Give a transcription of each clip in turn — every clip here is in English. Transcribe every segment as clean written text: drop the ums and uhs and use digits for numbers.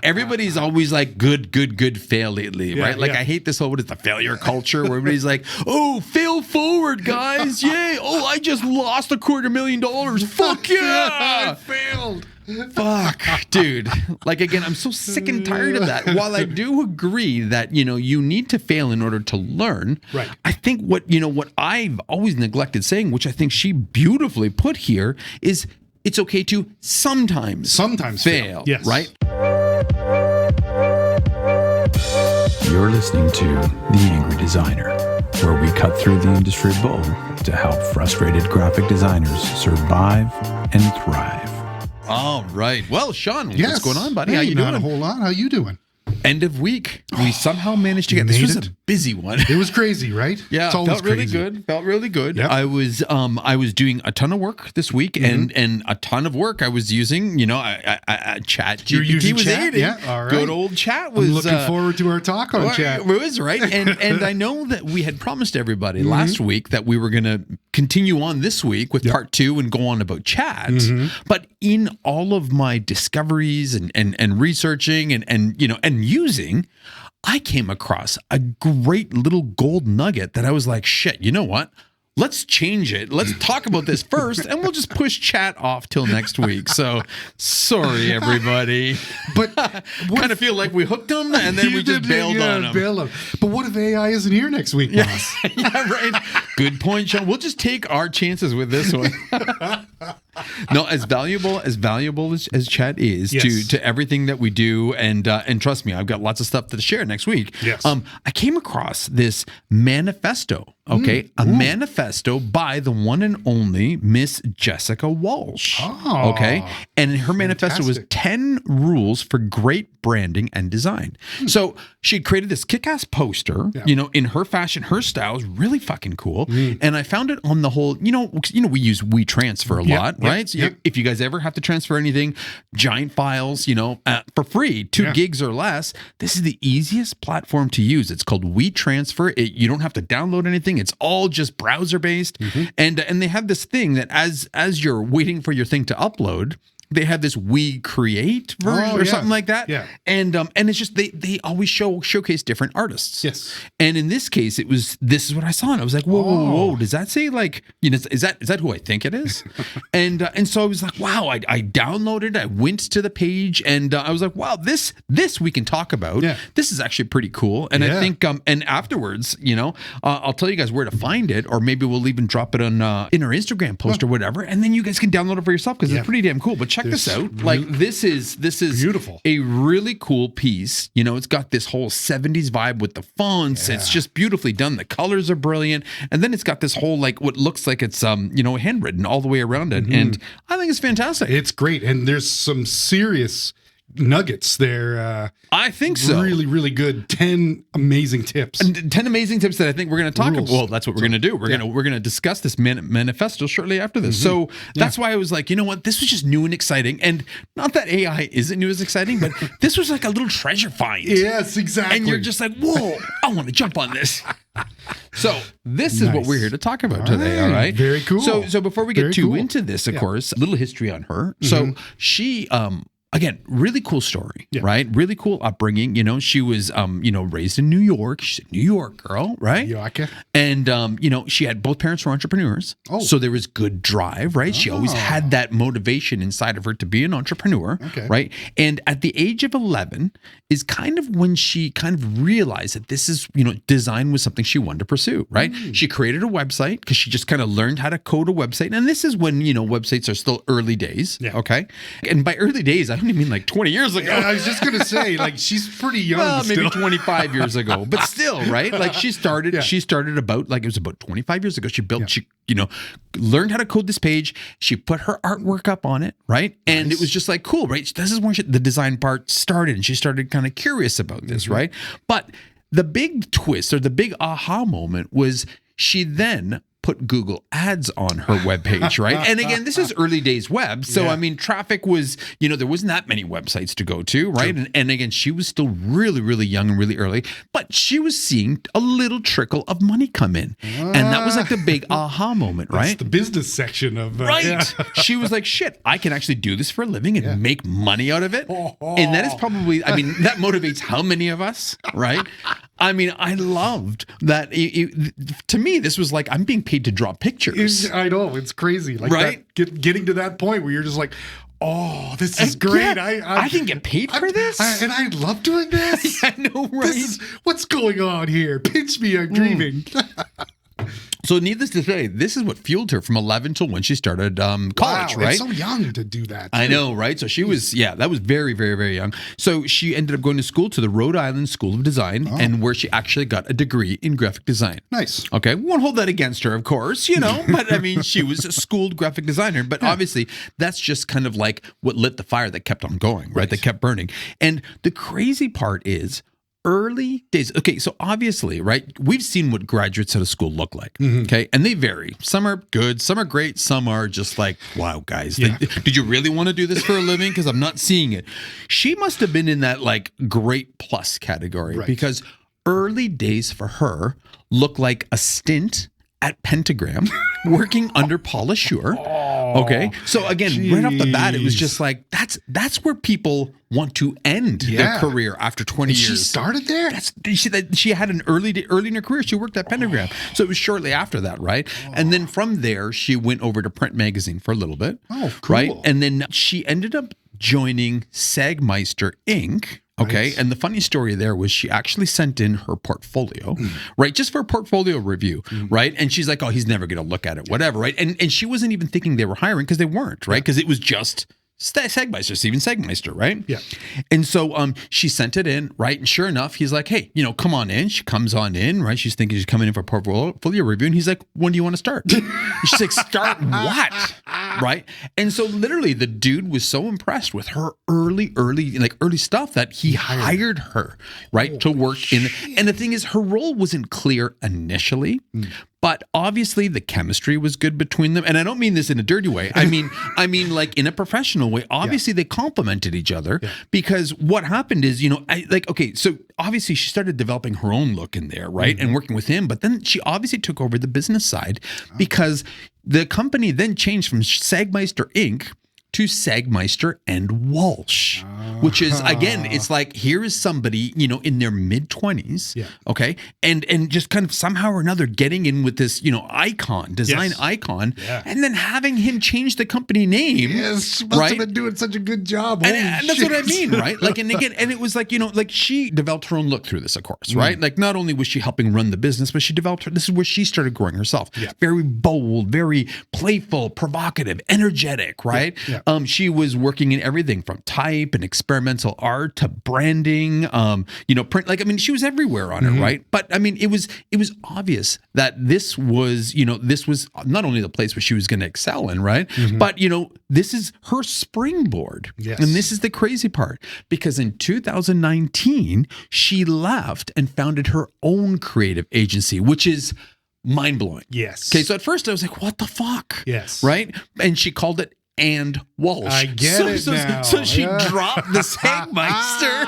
everybody's always like good, fail lately, right? Like I hate this whole, what is the failure culture where everybody's like, oh, fail forward, guys. Yay. Oh, I just lost $250,000. Fuck yeah. I failed. Fuck, dude. Like, again, I'm so sick and tired of that. While I do agree that, you need to fail in order to learn, right. I think what I've always neglected saying, which I think she beautifully put here, is it's okay to sometimes fail. Yes. Right? You're listening to The Angry Designer, where we cut through the industry bull to help frustrated graphic designers survive and thrive. All right. Well, Sean, what's going on, buddy? Hey, How you doing? Not a whole lot. How you doing? End of week. We somehow managed to get this. Was a busy one. It was crazy, right? Yeah, it's always felt really crazy. good. Felt really good. Yep. I was doing a ton of work this week, and a ton of work I was using. Chat GPT was Chat? aiding. Yeah, all right. Good old Chat was. I'm looking forward to our talk on Chat. It was right, and I know that we had promised everybody last week that we were going to continue on this week with part 2 and go on about Chat. But in all of my discoveries and researching and using, I came across a great little gold nugget that I was like, shit, you know what? Let's change it. Let's talk about this first, and we'll just push Chat off till next week. So, sorry, everybody. But kind of feel like we hooked them, and then we just bailed on them. But what if AI isn't here next week, boss? Yeah, right. Good point, Sean. We'll just take our chances with this one. No, as valuable as Chat is to everything that we do, and trust me, I've got lots of stuff to share next week. Yes. I came across this manifesto. Okay, a manifesto by the one and only Miss Jessica Walsh. Oh, okay, and her manifesto was 10 rules for great branding and design. So she created this kick-ass poster, in her fashion, her style is really fucking cool. And I found it on the whole, we use WeTransfer a lot, right? So if you guys ever have to transfer anything, giant files, for free, 2 gigs or less, this is the easiest platform to use. It's called WeTransfer. You don't have to download anything. It's all just browser based. And they have this thing that as you're waiting for your thing to upload, they have this We Create version or something like that. Yeah. And it's just they always showcase different artists. Yes. And in this case, this is what I saw, and I was like, whoa, does that say like, is that who I think it is? and so I was like, wow, I downloaded, I went to the page, and I was like, wow, this we can talk about. Yeah. This is actually pretty cool. And I think and afterwards, I'll tell you guys where to find it, or maybe we'll even drop it on in our Instagram post or whatever, and then you guys can download it for yourself because it's pretty damn cool. But check this out. Like this is beautiful. A really cool piece. It's got this whole 70s vibe with the fonts. It's just beautifully done. The colors are brilliant. And then it's got this whole like what looks like it's handwritten all the way around it. And I think it's fantastic. It's great. And there's some serious nuggets there. I think so. Really, really good. 10 amazing tips. And 10 amazing tips that I think we're going to talk about. Well, that's what we're going to do. We're going to discuss this manifesto shortly after this. So that's why I was like, you know what? This was just new and exciting. And not that AI isn't new as exciting, but this was like a little treasure find. Yes, exactly. And you're just like, whoa, I want to jump on this. So this is what we're here to talk about today. All right. Very cool. So before we get into this, of course, a little history on her. So she, again, really cool story, right? Really cool upbringing. She was, raised in New York. She's a New York girl, right? New Yorker. And, she had both parents were entrepreneurs. Oh. So there was good drive, right? She always had that motivation inside of her to be an entrepreneur, right? And at the age of 11 is kind of when she kind of realized that this is, design was something she wanted to pursue, right? She created a website because she just kind of learned how to code a website. And this is when, websites are still early days, okay? And by early days, I don't even mean like 20 years ago. Yeah, I was just going to say, like, she's pretty young. Well, maybe still. 25 years ago, but still, right? Like she started about, like it was about 25 years ago. She built, she, learned how to code this page. She put her artwork up on it, right? And it was just like, cool, right? This is when the design part started, and she started kind of curious about this, right? But the big twist or the big aha moment was she then put Google ads on her webpage, right? And again, this is early days web. So, I mean, traffic was, there wasn't that many websites to go to, right? And again, she was still really, really young and really early, but she was seeing a little trickle of money come in. And that was like the big aha moment, right? That's the business section of She was like, shit, I can actually do this for a living and make money out of it. And that is probably, I mean, that motivates how many of us, right? I mean, I loved that. To me, this was like, I'm being paid to draw pictures. I know, it's crazy. Like right? Getting to that point where you're just like, oh, this is great. I can get paid for this. And I love doing this. I know, right? What's going on here? Pinch me, I'm dreaming. So needless to say, this is what fueled her from 11 till when she started college, right? It's so young to do that, too. I know, right? So she was, that was very, very, very young. So she ended up going to school to the Rhode Island School of Design, and where she actually got a degree in graphic design. Nice. Okay, we won't hold that against her, of course, but I mean, she was a schooled graphic designer, but obviously that's just kind of like what lit the fire that kept on going, right? That kept burning. And the crazy part is, early days. Okay, so obviously, right, we've seen what graduates out of school look like. Okay, and they vary. Some are good, some are great, some are just like, wow, guys, did you really want to do this for a living? Because I'm not seeing it. She must have been in that like great plus category because early days for her look like a stint at Pentagram working under Paula Shure. Okay. So again, right off the bat, it was just like, that's where people want to end their career after 20 years. She started there? She had an early in her career, she worked at Pentagram. So it was shortly after that, right? And then from there, she went over to print magazine for a little bit. Oh, cool. Right? And then she ended up joining Sagmeister Inc., okay. Nice. And the funny story there was she actually sent in her portfolio, right? Just for a portfolio review, right? And she's like, oh, he's never going to look at it, whatever, right? And she wasn't even thinking they were hiring because they weren't, right? Because it was just Sagmeister, Steven Sagmeister, right? Yeah. And so she sent it in, right? And sure enough, he's like, hey, come on in. She comes on in, right? She's thinking she's coming in for a portfolio review. And he's like, when do you want to start? She's like, start what? Right? And so literally the dude was so impressed with her early stuff that he hired her, right? To work in. And the thing is, her role wasn't clear initially. But obviously the chemistry was good between them. And I don't mean this in a dirty way. I mean like in a professional way. Obviously they complemented each other because what happened is, so obviously she started developing her own look in there, right? And working with him. But then she obviously took over the business side because the company then changed from Sagmeister Inc. to Sagmeister and Walsh, which is, again, it's like, here is somebody, in their mid-20s, okay, and just kind of somehow or another getting in with this, design icon, and then having him change the company name. Yes, must have been doing such a good job. And that's what I mean, right? Like, and again, and it was like, like she developed her own look through this, of course, right? Like, not only was she helping run the business, but she developed this is where she started growing herself. Very bold, very playful, provocative, energetic, right? She was working in everything from type and experimental art to branding, print. Like, I mean, she was everywhere on it, right? But I mean, it was obvious that this was not only the place where she was going to excel in, right? But this is her springboard. Yes. And this is the crazy part, because in 2019, she left and founded her own creative agency, which is mind-blowing. Yes. Okay, so at first I was like, what the fuck? Yes. Right? And she called it and Walsh. I get it now. So she dropped the Sagmeister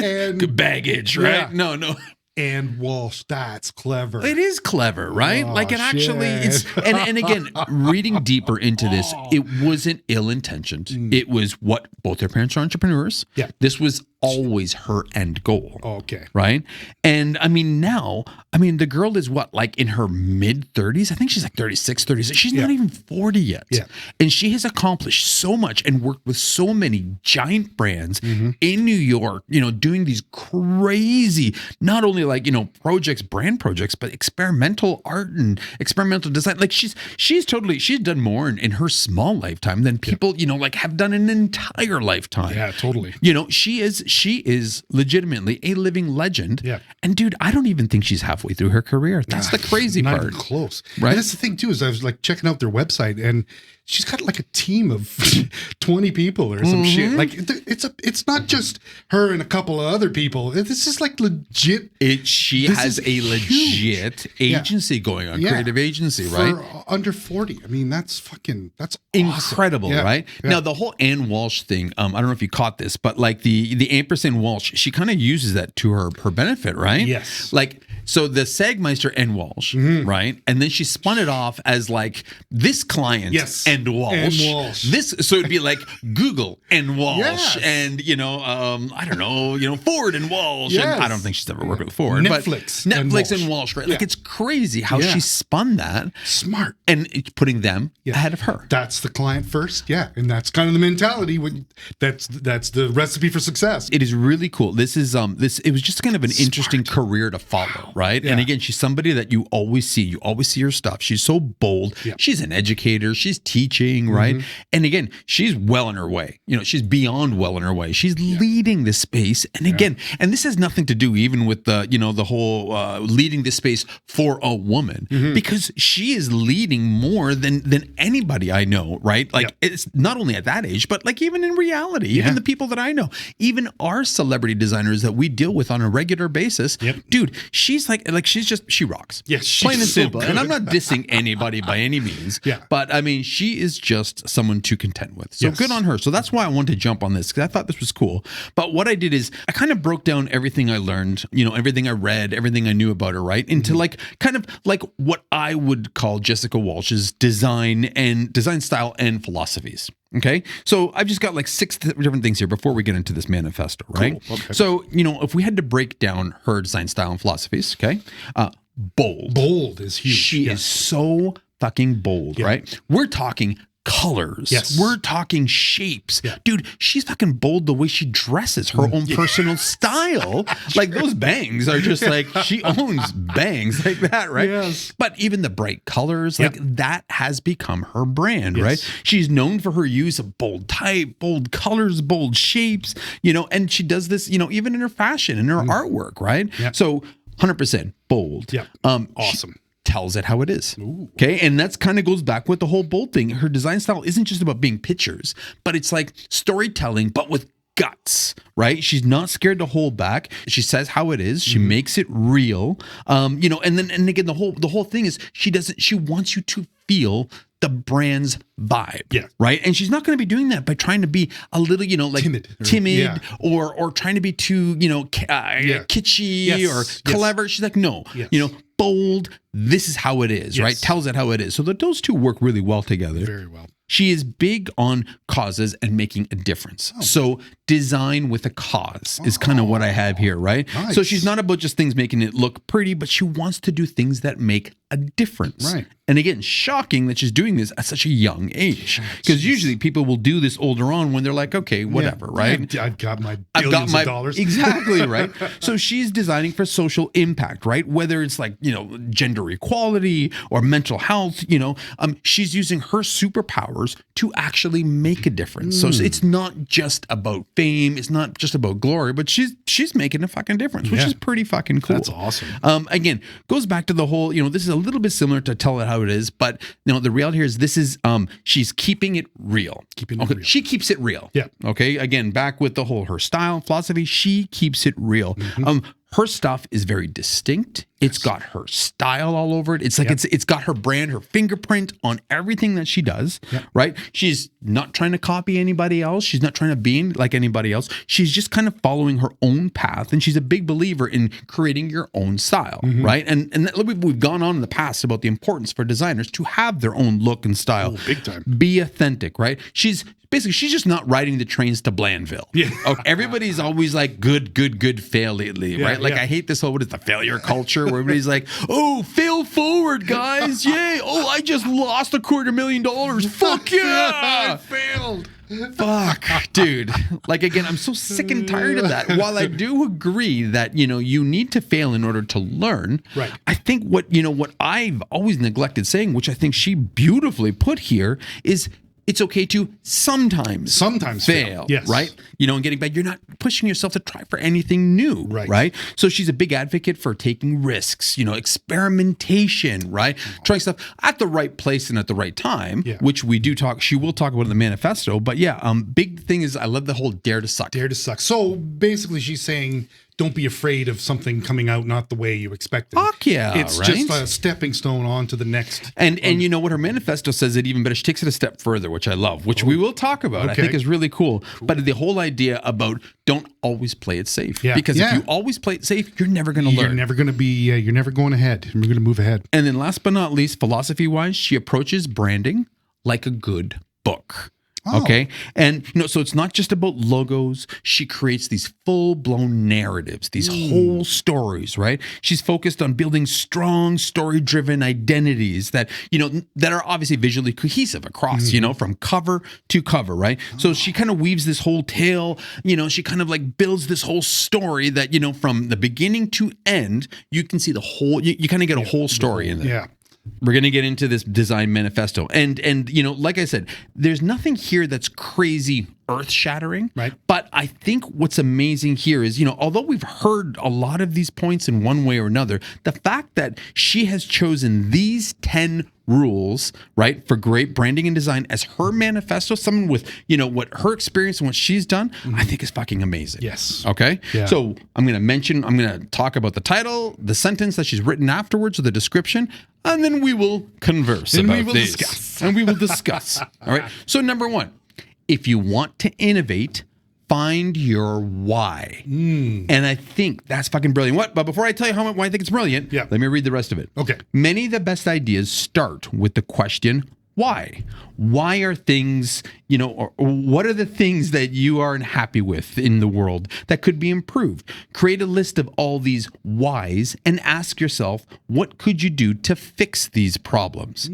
and baggage, right? No. And Walsh, that's clever. It is clever, right? Oh, like it actually, it's and again, reading deeper into this, it wasn't ill-intentioned. It was what both their parents are entrepreneurs. Yeah. This was always her end goal. Okay. Right? And I mean, now, the girl is what, like in her mid 30s? I think she's like 36, 36. She's not even 40 yet. Yeah. And she has accomplished so much and worked with so many giant brands in New York, doing these crazy, not only like, brand projects, but experimental art and experimental design. Like she's done more in her small lifetime than people, like have done an entire lifetime. Yeah, totally. She is legitimately a living legend. Yeah. And dude, I don't even think she's halfway through her career. That's the crazy part. Not even close. Right. And that's the thing too, is I was like checking out their website, and she's got like a team of 20 people or some shit. Like it's not just her and a couple of other people. This is like legit. She has a legit agency going on, creative agency, right? For under 40. I mean, that's awesome. Incredible, right? Yeah. Now the whole Ann Walsh thing, I don't know if you caught this, but like the ampersand Walsh, she kind of uses that to her benefit, right? Yes. Like, so the Sagmeister N Walsh, right? And then she spun it off as like this client N Walsh. So it'd be like Google N Walsh and I don't know, Ford and Walsh. Yes. And I don't think she's ever worked with Ford. Netflix and Walsh, right? Like it's crazy how she spun that. Smart. And putting them ahead of her. That's the client first. Yeah. And that's kind of the mentality. That's the recipe for success. It is really cool. This is it was just kind of an interesting career to follow, right? Yeah. And again, she's somebody that you always see her stuff. She's so bold. Yeah. She's an educator. She's teaching, right? And again, she's well on her way. She's beyond well on her way. She's leading this space. And again, and this has nothing to do even with the whole leading this space for a woman, because she is leading more than anybody I know, right? Like it's not only at that age, but like even in reality, even the people that I know, even our celebrity designers that we deal with on a regular basis, dude, she's like she rocks. Yes, plain and simple. And I'm not dissing anybody by any means. But I mean, she is just someone to contend with. So good on her. So that's why I wanted to jump on this, because I thought this was cool. But what I did is I kind of broke down everything I learned, everything I read, everything I knew about her, right? Into like kind of like what I would call Jessica Walsh's design style and philosophies. Okay. So I've just got like 6 different things here before we get into this manifesto, right? Cool. Okay. So, if we had to break down her design style and philosophies, okay, bold. Bold is huge. She is so fucking bold, right? We're talking colors. Yes. We're talking shapes. Dude, she's fucking bold the way she dresses, her own personal style. Like those bangs are just like, she owns bangs like that, right? Yes. But even the bright colors, like that has become her brand, right? She's known for her use of bold type, bold colors, bold shapes, and she does this, even in her fashion and her artwork, right? So 100% bold. Awesome. Tells it how it is. Ooh. Okay. And that's kind of goes back with the whole bold thing. Her design style isn't just about being pictures, but it's like storytelling, but with guts, right? She's not scared to hold back. She says how it is. She makes it real. And again, the whole thing is she wants you to feel the brand's vibe, right? And she's not going to be doing that by trying to be a little, like timid or trying to be too, kitschy or clever. She's like, no, bold. This is how it is, right? Tells it how it is. So those two work really well together. Very well. She is big on causes and making a difference. So design with a cause is kind of what I have here, right? Nice. So she's not about just things making it look pretty, but she wants to do things that make a difference. Right. And again, shocking that she's doing this at such a young age, because usually people will do this older on when they're like, okay, whatever, right? I've got my billions of dollars. Exactly, right? So she's designing for social impact, right? Whether it's like, gender equality or mental health, she's using her superpowers to actually make a difference. So it's not just about fame. It's not just about glory, but she's making a fucking difference, which is pretty fucking cool. That's awesome. Again, goes back to the whole, this is a little bit similar to Tell It How It Is, but the reality here is this is, she's keeping it real. Real. She keeps it real. Yeah. Okay. Again, back with the whole, her style, philosophy, she keeps it real. Her stuff is very distinct. It's got her style all over it. It's like it's got her brand, her fingerprint on everything that she does, right? She's not trying to copy anybody else. She's not trying to be like anybody else. She's just kind of following her own path, and she's a big believer in creating your own style, right? And we've gone on in the past about the importance for designers to have their own look and style. Oh, big time. Be authentic, right? She's just not riding the trains to Blandville. Okay, everybody's always like good fail lately, right? Like I hate this whole, what is the failure culture, where everybody's like, oh, fail forward, guys. Yay. Oh, I just lost $250,000. Fuck yeah. I failed. Fuck, dude. Like, again, I'm so sick and tired of that. While I do agree that, you need to fail in order to learn. Right. I think what I've always neglected saying, which I think she beautifully put here, is it's okay to sometimes fail. Yes. Right? And getting back, you're not pushing yourself to try for anything new. Right? So she's a big advocate for taking risks, experimentation, right? Trying stuff at the right place and at the right time, which she will talk about in the manifesto. But big thing is I love the whole dare to suck. Dare to suck. So basically she's saying, don't be afraid of something coming out not the way you expected. Fuck yeah, it's right? just a stepping stone on to the next. And you know what, her manifesto says it even better. She takes it a step further, which I love, which we will talk about. Okay. I think is really cool. But the whole idea about don't always play it safe. Yeah. Because if you always play it safe, you're never going to learn. You're never going to be, you're never going ahead. You're going to move ahead. And then last but not least, philosophy-wise, she approaches branding like a good book. Okay. And so it's not just about logos. She creates these full-blown narratives, these whole stories, right? She's focused on building strong story-driven identities that, that are obviously visually cohesive across, from cover to cover, right? So she kind of weaves this whole tale, she kind of like builds this whole story that, from the beginning to end, you can see the whole, you kind of get a whole story in there. Yeah. We're going to get into this design manifesto. And like I said, there's nothing here that's crazy earth-shattering. Right. But I think what's amazing here is, although we've heard a lot of these points in one way or another, the fact that she has chosen these 10 rules, right, for great branding and design as her manifesto, someone with, what her experience and what she's done, I think is fucking amazing. Yes. Okay? Yeah. So I'm going to talk about the title, the sentence that she's written afterwards, or the description, and then we will converse about these. And we will discuss. All right? So number 1, if you want to innovate, find your why. And I think that's fucking brilliant. But before I tell you why I think it's brilliant, let me read the rest of it. Okay. Many of the best ideas start with the question, why? Why are things, or what are the things that you aren't happy with in the world that could be improved? Create a list of all these whys and ask yourself, what could you do to fix these problems?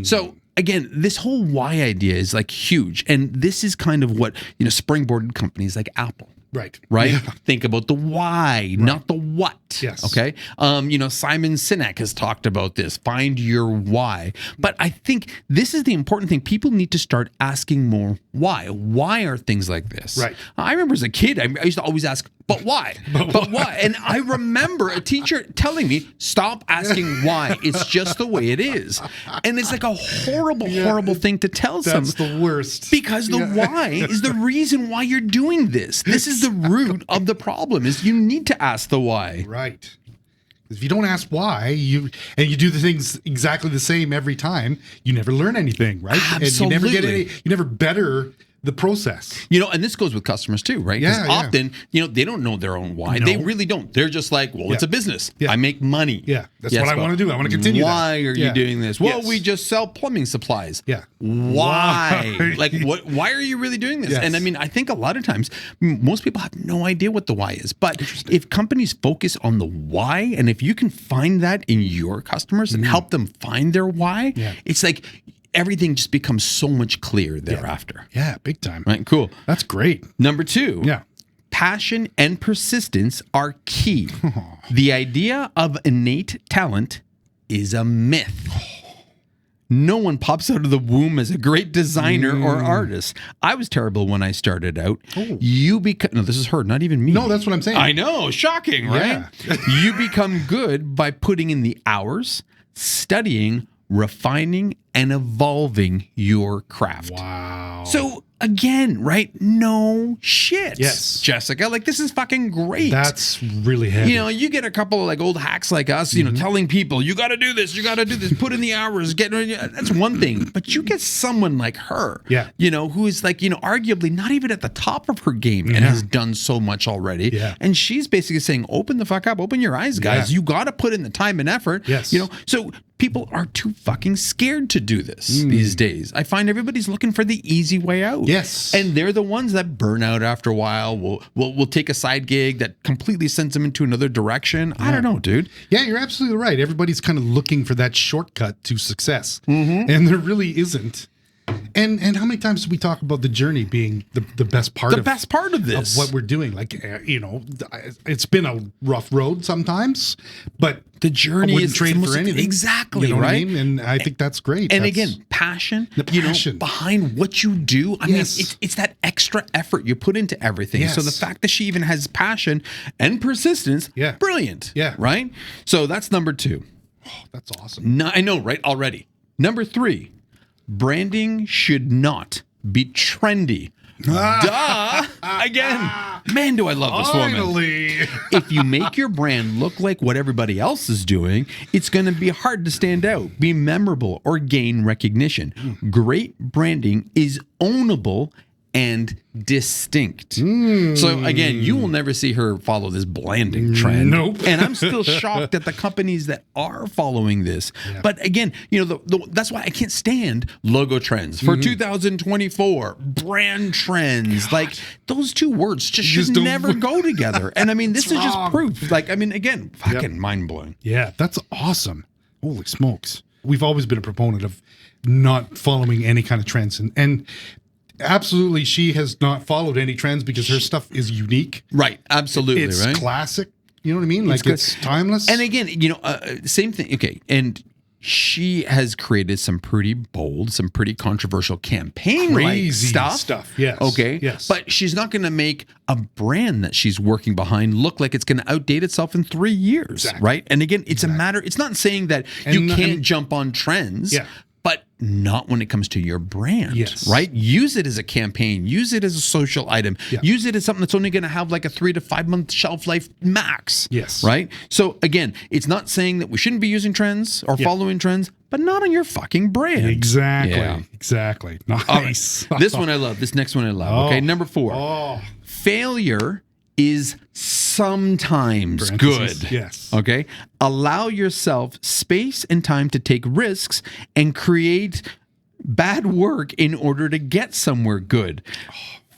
So, again, this whole why idea is like huge. And this is kind of what, springboarded companies like Apple. Right. Yeah. Think about the why, not the what. Yes. Okay. Simon Sinek has talked about this. Find your why. But I think this is the important thing. People need to start asking more why. Why are things like this? Right. I remember as a kid, I used to always ask, but why? But why? And I remember a teacher telling me, stop asking why. It's just the way it is. And it's like a horrible thing to tell someone. That's the worst. Because the why is the reason why you're doing this. This is the root of the problem, is you need to ask the why. Right. If you don't ask why, you do the things exactly the same every time, you never learn anything, right? Absolutely. And you never better the process. And this goes with customers too, right? Because often, they don't know their own why. No. They really don't. They're just like, well, it's a business. Yeah. I make money. Yeah, that's what I want to do. I want to continue Why that. are you doing this? Well, we just sell plumbing supplies. Yeah. Why? Like, why are you really doing this? Yes. And I mean, I think a lot of times, most people have no idea what the why is. But if companies focus on the why, and if you can find that in your customers and help them find their why, it's like everything just becomes so much clearer thereafter. Yeah, big time. Right, cool. That's great. Number 2. Yeah. Passion and persistence are key. The idea of innate talent is a myth. No one pops out of the womb as a great designer or artist. I was terrible when I started out. Oh. No, this is her, not even me. No, that's what I'm saying. I know, shocking, right? Yeah. You become good by putting in the hours, studying, refining, and evolving your craft. Wow. So again, right? No shit. Yes. Jessica, like this is fucking great. That's really heavy. You get a couple of like old hacks like us, telling people, you got to do this, put in the hours, that's one thing. But you get someone like her, who is like, arguably not even at the top of her game and has done so much already. Yeah. And she's basically saying, open the fuck up, open your eyes, guys. You got to put in the time and effort. Yes. So people are too fucking scared to do this these days. I find everybody's looking for the easy way out. Yes. And they're the ones that burn out after a while. Will take a side gig that completely sends them into another direction. I don't know, dude. Yeah, you're absolutely right. Everybody's kind of looking for that shortcut to success. And there really isn't. And how many times do we talk about the journey being the best part The best part of this. of what we're doing? Like, it's been a rough road sometimes, but the journey I wouldn't is trade the most- for anything. Exactly, You know what I right? mean? And I think that's great. And That's- again, passion, The passion. behind what you do. I Yes. mean, it's that extra effort you put into everything. So the Yes. fact that she even has passion and persistence, Yeah. brilliant. Yeah. Right? So that's number 2. that's awesome. No, I know, right? Already. Number 3, branding should not be trendy. Duh. Again, man, do I love this woman. Finally. If you make your brand look like what everybody else is doing, it's going to be hard to stand out, be memorable, or gain recognition. Great branding is ownable and distinct. So again, you will never see her follow this blanding trend. Nope. And I'm still shocked at the companies that are following this. Yeah. But again, that's why I can't stand logo trends for 2024, brand trends. Like those two words just don't- never go together. And I mean, this is just wrong. proof. Like, I mean, again, fucking mind blowing. Yeah, that's awesome. Holy smokes. We've always been a proponent of not following any kind of trends. And absolutely, she has not followed any trends because her stuff is unique. Right. Absolutely. It's right. classic. You know what I mean? Like good. it's timeless. And again, same thing. Okay. And she has created some pretty bold, some pretty controversial campaign Crazy stuff. Yes. Okay. Yes. But she's not going to make a brand that she's working behind look like it's going to outdate itself in 3 years. Exactly. Right. And again, it's a matter, it's not saying that you And- can't and- jump on trends. Yeah. But not when it comes to your brand, Yes. right? Use it as a campaign. Use it as a social item. Yeah. Use it as something that's only going to have like a 3 to 5 month shelf life max. Yes. Right? So again, it's not saying that we shouldn't be using trends or following trends, but not on your fucking brand. Exactly. Yeah. Exactly. All right. Nice. This one I love. This next one I love. Okay. Number 4. Oh. Failure is sometimes Parentheses. good. Yes. Okay. Allow yourself space and time to take risks and create bad work in order to get somewhere good.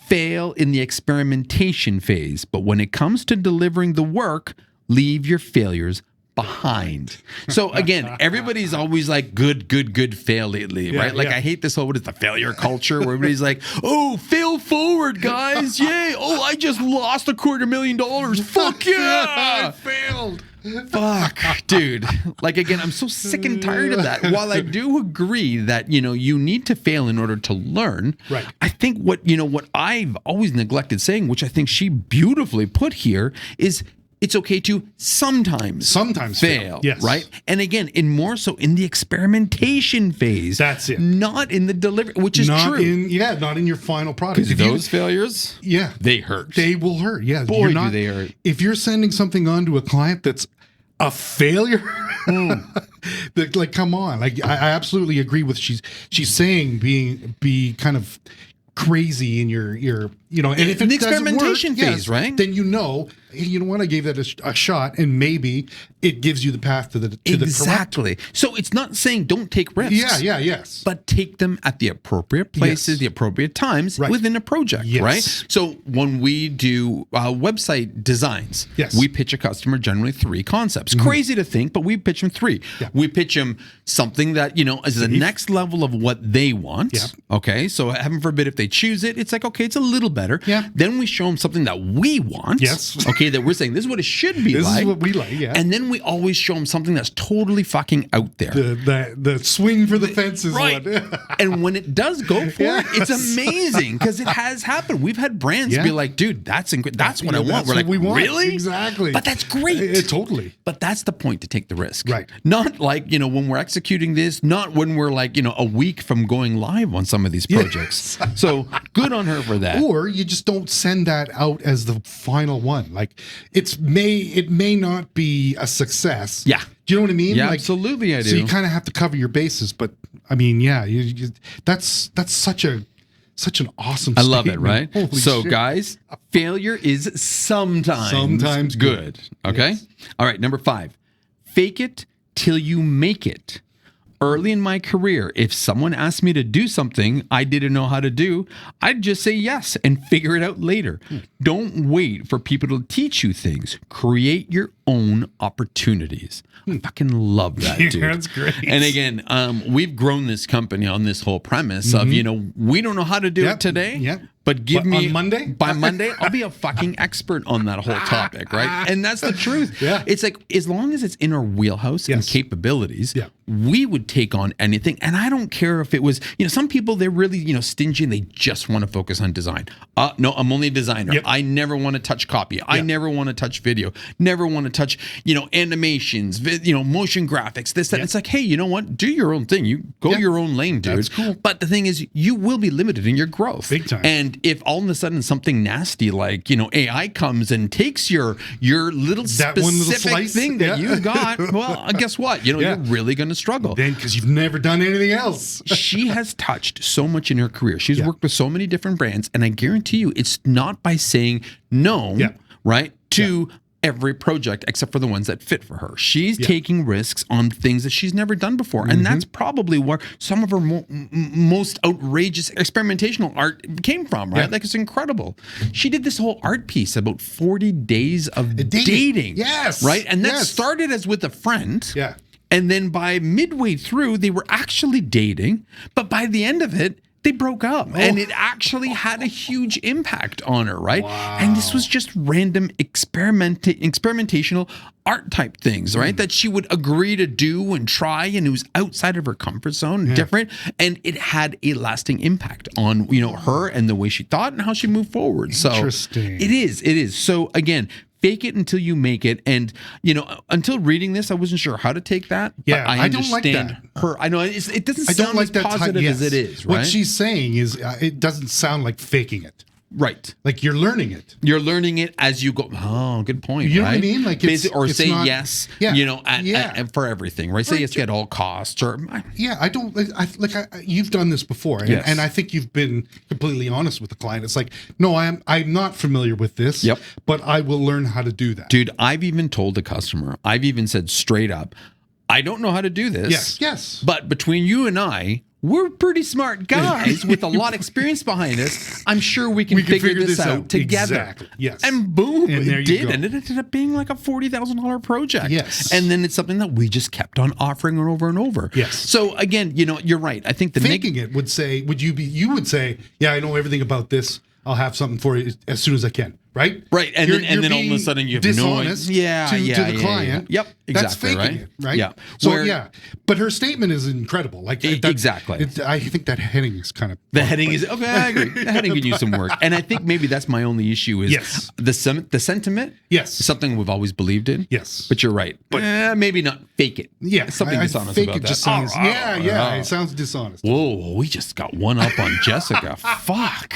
Fail in the experimentation phase, but when it comes to delivering the work, leave your failures behind. So again, everybody's always like good, fail lately, right? Like I hate this whole, what is the failure culture where everybody's like, oh, fail forward, guys. Yay. Oh, I just lost $250,000. Fuck yeah. I failed. Fuck, dude. Like, again, I'm so sick and tired of that. While I do agree that, you need to fail in order to learn, right. I think what I've always neglected saying, which I think she beautifully put here, is it's okay to sometimes fail. Yes. Right. And again, more so in the experimentation phase. That's it. Not in the delivery, which is Not true. not in your final product. Because those failures, they hurt. They will hurt. Yeah. Boy, do they hurt. If you're sending something on to a client that's a failure, like, come on. Like, I absolutely agree with she's saying be kind of crazy in your and if in it the experimentation doesn't work, phase, right? Then hey, you know what, I gave that a shot, and maybe it gives you the path to the correct. Exactly. So it's not saying don't take risks. Yes. But take them at the appropriate places, Yes. the appropriate times Right. within a project, Yes. right? So when we do website designs, Yes. we pitch a customer generally 3 concepts. Crazy to think, but we pitch them 3. Yeah. We pitch them something that, is the next level of what they want. Yeah. Okay. So heaven forbid if they choose it, it's like, okay, it's a little better. Yeah. Then we show them something that we want. Yes. Okay. That we're saying this is what it should be This like. is what we like, yeah. And then we always show them something that's totally fucking out there. The swing for the fences Right. one. And when it does go for it, it's amazing because it has happened. We've had brands be like, dude, that's what I want. That's We're like, what we want. really? Exactly. But that's great. Totally. But that's the point, to take the risk. Right. Not like, when we're executing this, not when we're like, a week from going live on some of these projects. So good on her for that. Or you just don't send that out as the final one. Like it may not be a success. Yeah. Do you know what I mean? Yeah, like, absolutely I do. So you kind of have to cover your bases. But I mean, that's such an awesome I love it, statement. right? Holy So shit. guys, failure is sometimes good. Okay? Yes. All right, number 5. Fake it till you make it. Early in my career, if someone asked me to do something I didn't know how to do, I'd just say yes and figure it out later. Don't wait for people to teach you things. Create your own opportunities. I fucking love that, dude. That's great. And again, we've grown this company on this whole premise of, we don't know how to do it today, but give me on Monday. By Monday, I'll be a fucking expert on that whole topic, right? And that's the truth. Yeah. It's like, as long as it's in our wheelhouse and capabilities, we would take on anything. And I don't care if it was, some people, they're really, stingy and they just want to focus on design. No, I'm only a designer. Yep. I never want to touch copy. I never want to touch video. Never want to touch, animations, motion graphics, this, that. It's like, hey, you know what? Do your own thing. You go your own lane, dude. That's cool. But the thing is, you will be limited in your growth. Big time. And if all of a sudden something nasty like, AI comes and takes your little specific thing that you got, well, guess what? You're really going to struggle. Then because you've never done anything else. She has touched so much in her career. She's worked with so many different brands. And I guarantee you, it's not by saying no, right, to every project except for the ones that fit for her. She's taking risks on things that she's never done before. And that's probably where some of her most outrageous experimentational art came from, right? Like, it's incredible. She did this whole art piece about 40 days of dating. Yes. Right? And that started as with a friend. Yeah. And then by midway through, they were actually dating. But by the end of it, they broke up, and it actually had a huge impact on her, right? Wow. And this was just random experimentational art type things, right? That she would agree to do and try, and it was outside of her comfort zone, different, and it had a lasting impact on her and the way she thought and how she moved forward. So Interesting. It is. So again, fake it until you make it. And, until reading this, I wasn't sure how to take that. Yeah, but I don't like that. I know it doesn't sound as positive as it is, right? What she's saying is it doesn't sound like faking it. Right. Like you're learning it. You're learning it as you go. Oh, good point. You know right? what I mean? Like or say not, yes, yeah, for everything, right? Say yes at all costs. Or you've done this before, and I think you've been completely honest with the client. It's like, no, I'm not familiar with this, but I will learn how to do that. Dude, I've even told the customer, I've even said straight up, I don't know how to do this. Yes. But between you and I, we're pretty smart guys with a lot of experience behind us. I'm sure we can figure this out together. Exactly. Yes. And boom, and there it you did. go. And it ended up being like a $40,000 project. Yes. And then it's something that we just kept on offering over and over. Yes. So again, you're right. I think faking it would say, you would say, yeah, I know everything about this. I'll have something for you as soon as I can. Right. And then all of a sudden you have dishonest to the client. Yep. Exactly. That's faking it. Right. Yeah. So but her statement is incredible. Like exactly. I think that heading is kind of heading is okay. I agree. The heading could use some work, and I think maybe that's my only issue is the sentiment. Yes. Is something we've always believed in. Yes. But you're right. But maybe not fake it. Yeah. Something dishonest fake about it that. just sounds. It sounds dishonest. Whoa, we just got one up on Jessica. Fuck.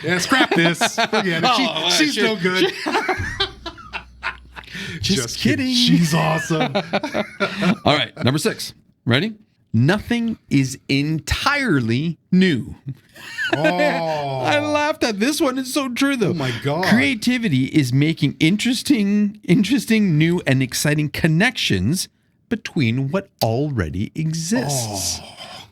Yeah, scrap this. Forget it. She's no good. Just kidding. She's awesome. All right, number 6. Ready? Nothing is entirely new. Oh. I laughed at this one. It's so true, though. Oh my God. Creativity is making interesting, new, and exciting connections between what already exists. Oh.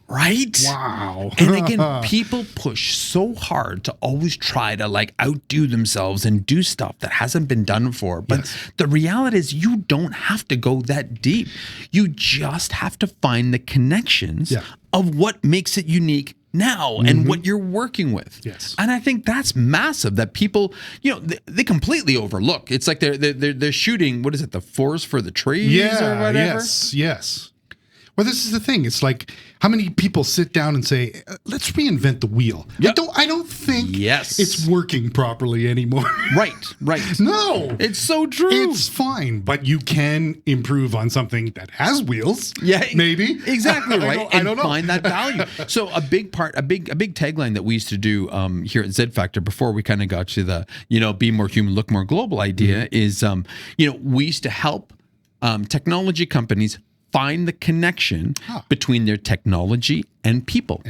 Right? Wow. And again, people push so hard to always try to outdo themselves and do stuff that hasn't been done before. But the reality is you don't have to go that deep. You just have to find the connections of what makes it unique now and what you're working with. Yes. And I think that's massive that people, they completely overlook. It's like they're shooting, what is it, the forest for the trees or whatever? Yes. Well, this is the thing. It's like, how many people sit down and say, let's reinvent the wheel? Yep. I don't think it's working properly anymore. Right. No. It's so true. It's fine, but you can improve on something that has wheels. Yeah. Maybe. Exactly, right? I don't know. Find that value. So a big tagline that we used to do here at Z Factor before we kind of got to the, be more human, look more global idea is, we used to help technology companies find the connection between their technology and people.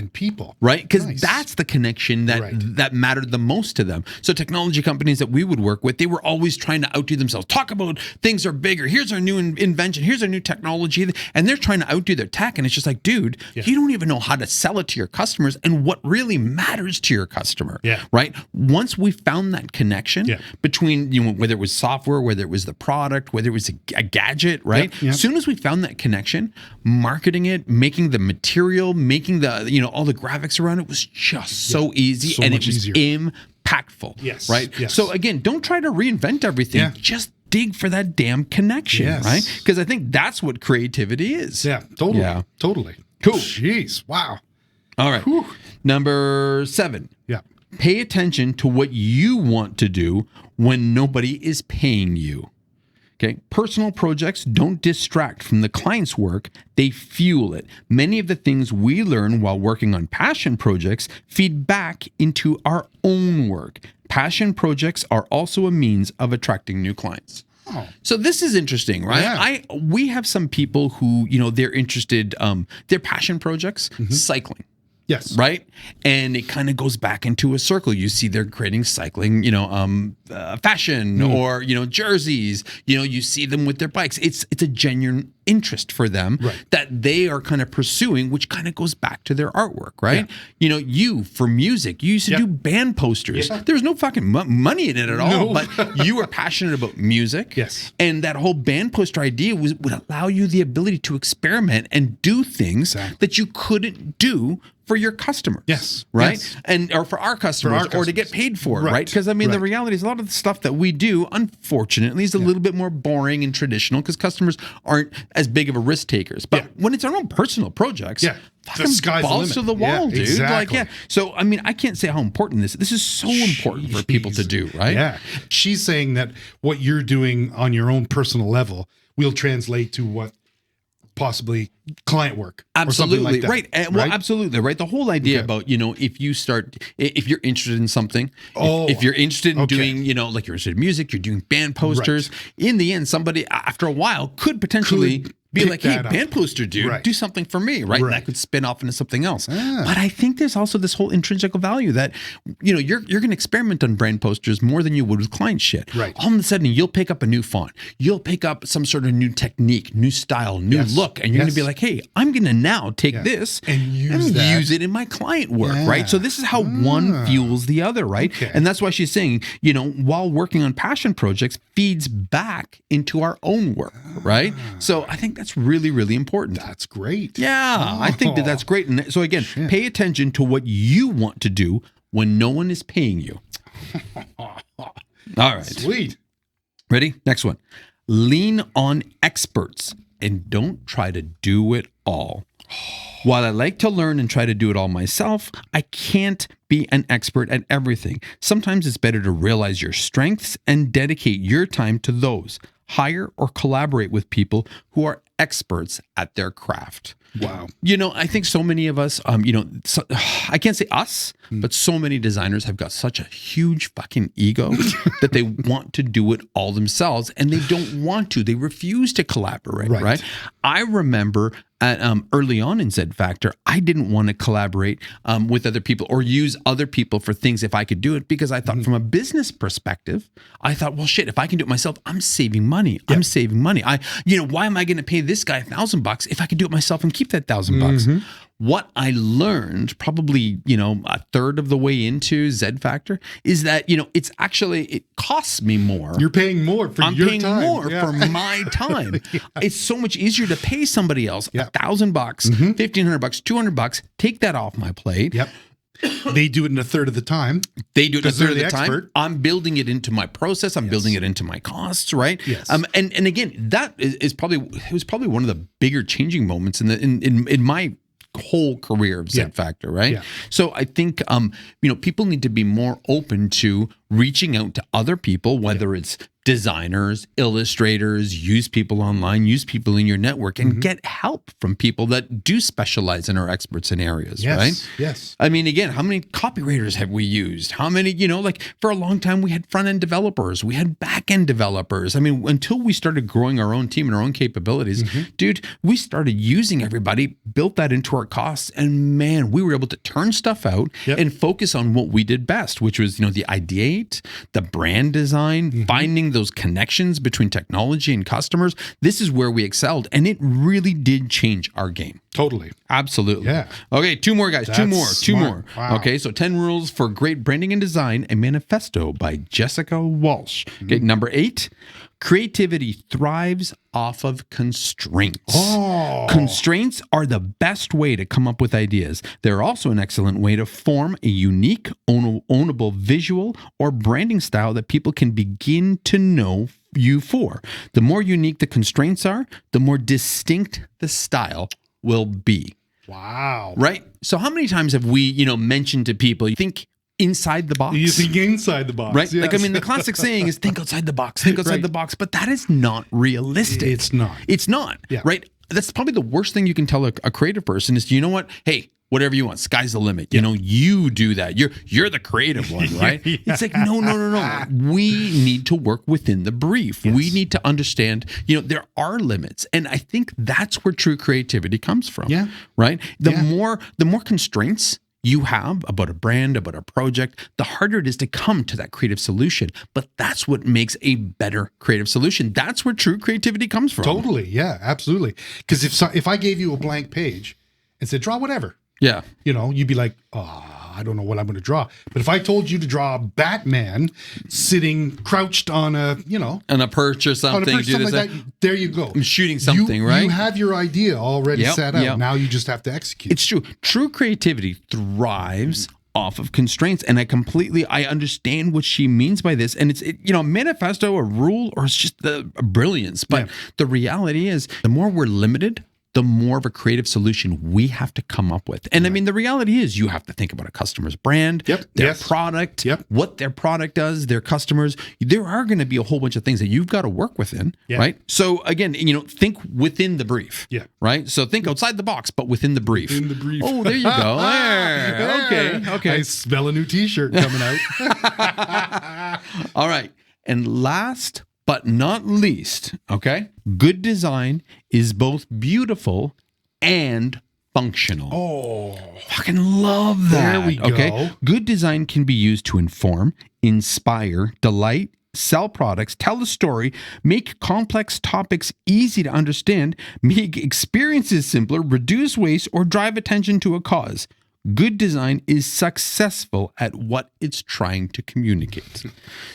Right? Because that's the connection that mattered the most to them. So technology companies that we would work with, they were always trying to outdo themselves. Talk about things are bigger. Here's our new invention. Here's our new technology. And they're trying to outdo their tech. And it's just like, dude, you don't even know how to sell it to your customers and what really matters to your customer. Right? Once we found that connection between, whether it was software, whether it was the product, whether it was a gadget, right? As soon as we found that connection, marketing it, making the material, making the, all the graphics around it was just so easy, and it was impactful. Right? So again, don't try to reinvent everything. Just dig for that damn connection, right? Because I think that's what creativity is. Totally. Cool. Jeez. Wow. All right. Whew. Number 7. Pay attention to what you want to do when nobody is paying you. Okay. Personal projects don't distract from the client's work. They fuel it. Many of the things we learn while working on passion projects feed back into our own work. Passion projects are also a means of attracting new clients. So this is interesting, right? We have some people who, they're interested, their passion projects, cycling. Right. And it kind of goes back into a circle. You see they're creating cycling, fashion or, jerseys, you see them with their bikes. It's a genuine interest for them that they are kind of pursuing, which kind of goes back to their artwork, right? You for music, you used to do band posters. There's no fucking money in it at all, but you were passionate about music. And that whole band poster idea would allow you the ability to experiment and do things that you couldn't do for your customers. Right. And or for our customers, or to get paid for it, right? Because the reality is a lot of the stuff that we do, unfortunately, is a little bit more boring and traditional because customers aren't as big of a risk takers. But when it's our own personal projects, fucking balls to the wall, dude. Exactly. So I can't say how important this is so important for people to do, right? She's saying that what you're doing on your own personal level will translate to what possibly client work. Absolutely. Or something like that, right. Well, absolutely. Right. The whole idea about, if you're interested in something, if you're interested in doing, like you're interested in music, you're doing band posters, in the end, somebody after a while could potentially be like, hey, band poster dude, do something for me, right? And that could spin off into something else. But I think there's also this whole intrinsic value that, you're going to experiment on brand posters more than you would with client shit. All of a sudden, you'll pick up a new font. You'll pick up some sort of new technique, new style, new look. And you're going to be like, hey, I'm going to now take this and use it in my client work, right? So this is how one fuels the other, right? And that's why she's saying, while working on passion projects feeds back into our own work, right? So I think that's really, really important. That's great. Yeah, I think that's great. And so again, pay attention to what you want to do when no one is paying you. All right. Sweet. Ready? Next one. Lean on experts and don't try to do it all. While I like to learn and try to do it all myself, I can't be an expert at everything. Sometimes it's better to realize your strengths and dedicate your time to those. Hire or collaborate with people who are experts at their craft. Wow. I think so many of us, I can't say us, but so many designers have got such a huge fucking ego that they want to do it all themselves and they don't want to. They refuse to collaborate, right? I remember early on in Z Factor, I didn't want to collaborate with other people or use other people for things if I could do it because I thought from a business perspective, I thought, well, shit, if I can do it myself, I'm saving money. I'm saving money. Why am I going to pay this guy $1,000 if I could do it myself and keep that $1,000? What I learned probably, a third of the way into Z Factor is that, it's actually, it costs me more. You're paying more for I'm your paying time. more for my time. It's so much easier to pay somebody else $1,000, $1,500, $200, take that off my plate. They do it in a third of the time. They do it in a third of the time. Expert. I'm building it into my process. I'm building it into my costs, right? And again, that was probably one of the bigger changing moments in my whole career of Z Factor, right? So I think people need to be more open to reaching out to other people, whether it's designers, illustrators, use people online, use people in your network, and get help from people that do specialize and are experts in areas, right? Yes. I mean, again, how many copywriters have we used? How many, like for a long time, we had front-end developers, we had back-end developers. I mean, until we started growing our own team and our own capabilities, dude, we started using everybody, built that into our costs, and man, we were able to turn stuff out and focus on what we did best, which was, the ideate, the brand design, finding those connections between technology and customers. This is where we excelled, and it really did change our game. Totally. Absolutely. Yeah. Okay, two more, guys. Two more. Wow. Okay, so 10 rules for great branding and design, a manifesto by Jessica Walsh. Okay, number 8, creativity thrives off of constraints. Constraints are the best way to come up with ideas. They're also an excellent way to form a unique, ownable visual or branding style that people can begin to know you for. The more unique the constraints are, the more distinct the style will be. Wow. Right? So how many times have we, mentioned to people, you think inside the box? You think inside the box. Right? Yes. Like, I mean, the classic saying is think outside the box, think outside the box, but that is not realistic. It's not. It's not. Yeah. Right? That's probably the worst thing you can tell a creative person is, you know what? Hey, whatever you want, sky's the limit. You do that. You're the creative one, right? It's like, no. We need to work within the brief. We need to understand, there are limits. And I think that's where true creativity comes from. Yeah. Right? The more constraints you have about a brand, about a project, the harder it is to come to that creative solution. But that's what makes a better creative solution. That's where true creativity comes from. Totally. Yeah, absolutely. Because if I gave you a blank page and said, draw whatever. Yeah. You'd be like, I don't know what I'm going to draw. But if I told you to draw Batman sitting crouched on a, on a perch or something, something like that, there you go. I'm shooting something, right? You have your idea already set out. Yep. Now you just have to execute. It's true. True creativity thrives off of constraints. And I understand what she means by this. And it's, a manifesto, a rule, or it's just the brilliance. But the reality is the more we're limited, the more of a creative solution we have to come up with. And I mean, the reality is you have to think about a customer's brand, their product, what their product does, their customers. There are going to be a whole bunch of things that you've got to work within, right? So again, think within the brief, right? So think outside the box, but within the brief. Within the brief. Oh, there you go. Okay. I smell a new t-shirt coming out. All right. And last but not least, okay, good design is both beautiful and functional. Oh, fucking love that. There we go. Okay, good design can be used to inform, inspire, delight, sell products, tell a story, make complex topics easy to understand, make experiences simpler, reduce waste, or drive attention to a cause. Good design is successful at what it's trying to communicate.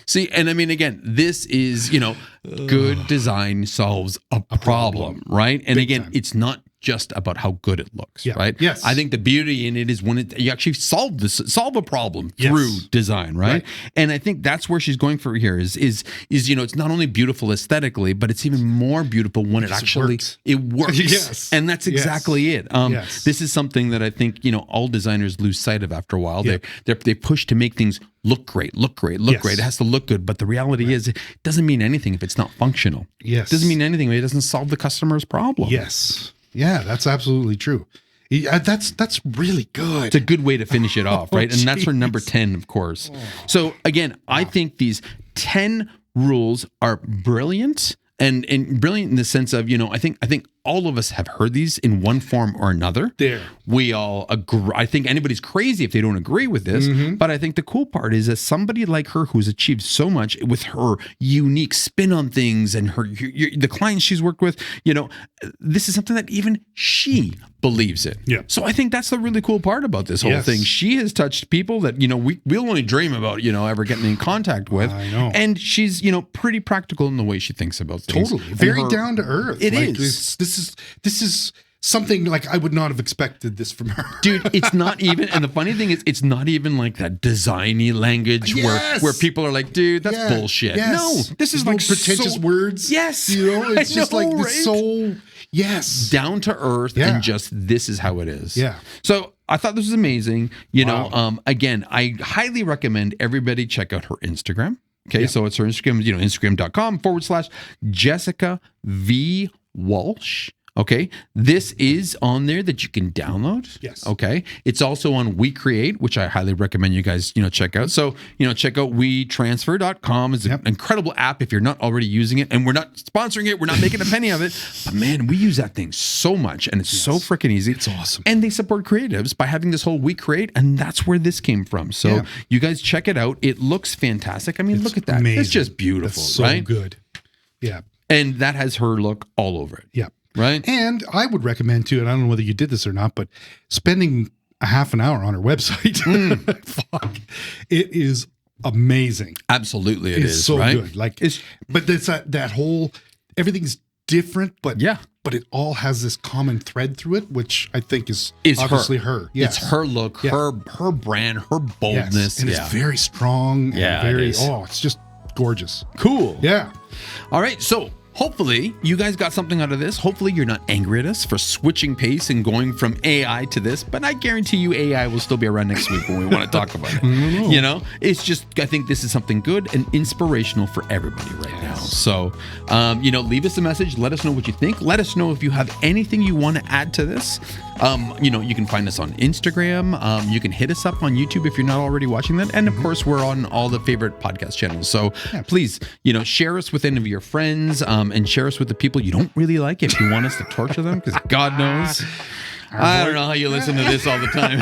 See, and I mean, again, this is, good design solves a problem, right? And Big again, time. It's not just about how good it looks, right? Yes. I think the beauty in it is when you actually solve a problem through design, right? And I think that's where she's going for here is it's not only beautiful aesthetically, but it's even more beautiful when it actually works. Yes. And that's exactly it. This is something that I think, all designers lose sight of after a while. They push to make things look great. It has to look good. But the reality is it doesn't mean anything if it's not functional. Yes. It doesn't mean anything if it doesn't solve the customer's problem. Yes. Yeah, that's absolutely true. That's really good. It's a good way to finish it off, right? And that's for number 10, of course. So again, I think these 10 rules are brilliant and brilliant in the sense of, I think all of us have heard these in one form or another. We all agree. I think anybody's crazy if they don't agree with this. But I think the cool part is that somebody like her who's achieved so much with her unique spin on things and the clients she's worked with, this is something that even she believes in. Yeah. So I think that's the really cool part about this whole thing. She has touched people that, we'll only dream about, ever getting in contact with. I know. And she's, pretty practical in the way she thinks about things. Totally. Very down to earth. It is. This is something like I would not have expected this from her. Dude, it's not even, and the funny thing is, it's not even like that designy language where people are like, dude, that's bullshit. Yes. No, this is like pretentious words. Yes. It's just know, like right? this so, down to earth and just this is how it is. Yeah. So I thought this was amazing. Again, I highly recommend everybody check out her Instagram. Okay, so it's her Instagram, Instagram.com/Jessica V. Walsh. Okay, this is on there that you can download. Yes. Okay, it's also on WeCreate, which I highly recommend you guys check out. So check out WeTransfer.com. It's an incredible app if you're not already using it, and we're not sponsoring it. We're not making a penny of it, but man, we use that thing so much, and it's so freaking easy. It's awesome, and they support creatives by having this whole WeCreate, and that's where this came from. So you guys check it out. It looks fantastic. I mean, look at that. Amazing. It's just beautiful, so right? Good. Yeah, and that has her look all over it. Yeah. Right. And I would recommend too, and I don't know whether you did this or not, but spending a half an hour on her website. Fuck. It is amazing. Absolutely. It is so right? good. Like but it's that whole everything's different, but but it all has this common thread through it, which I think is obviously her. Yes. It's her look, her brand, her boldness. Yes. And it's very strong and very it's just gorgeous. Cool. Yeah. All right. So hopefully you guys got something out of this. Hopefully you're not angry at us for switching pace and going from AI to this, but I guarantee you AI will still be around next week when we want to talk about it. It's just, I think this is something good and inspirational for everybody right now. So, leave us a message. Let us know what you think. Let us know if you have anything you want to add to this. You can find us on Instagram. You can hit us up on YouTube if you're not already watching that. And of course, we're on all the favorite podcast channels. So please, share us with any of your friends and share us with the people you don't really like if you want us to torture them, because God knows. I don't know how you listen to this all the time.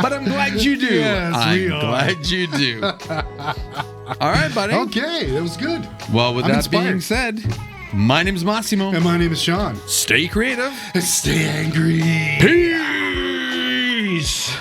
But I'm glad you do. Yes, I'm glad you do. All right, buddy. Okay, that was good. Well, with that being said, my name is Massimo. And my name is Sean. Stay creative. And stay angry. Peace.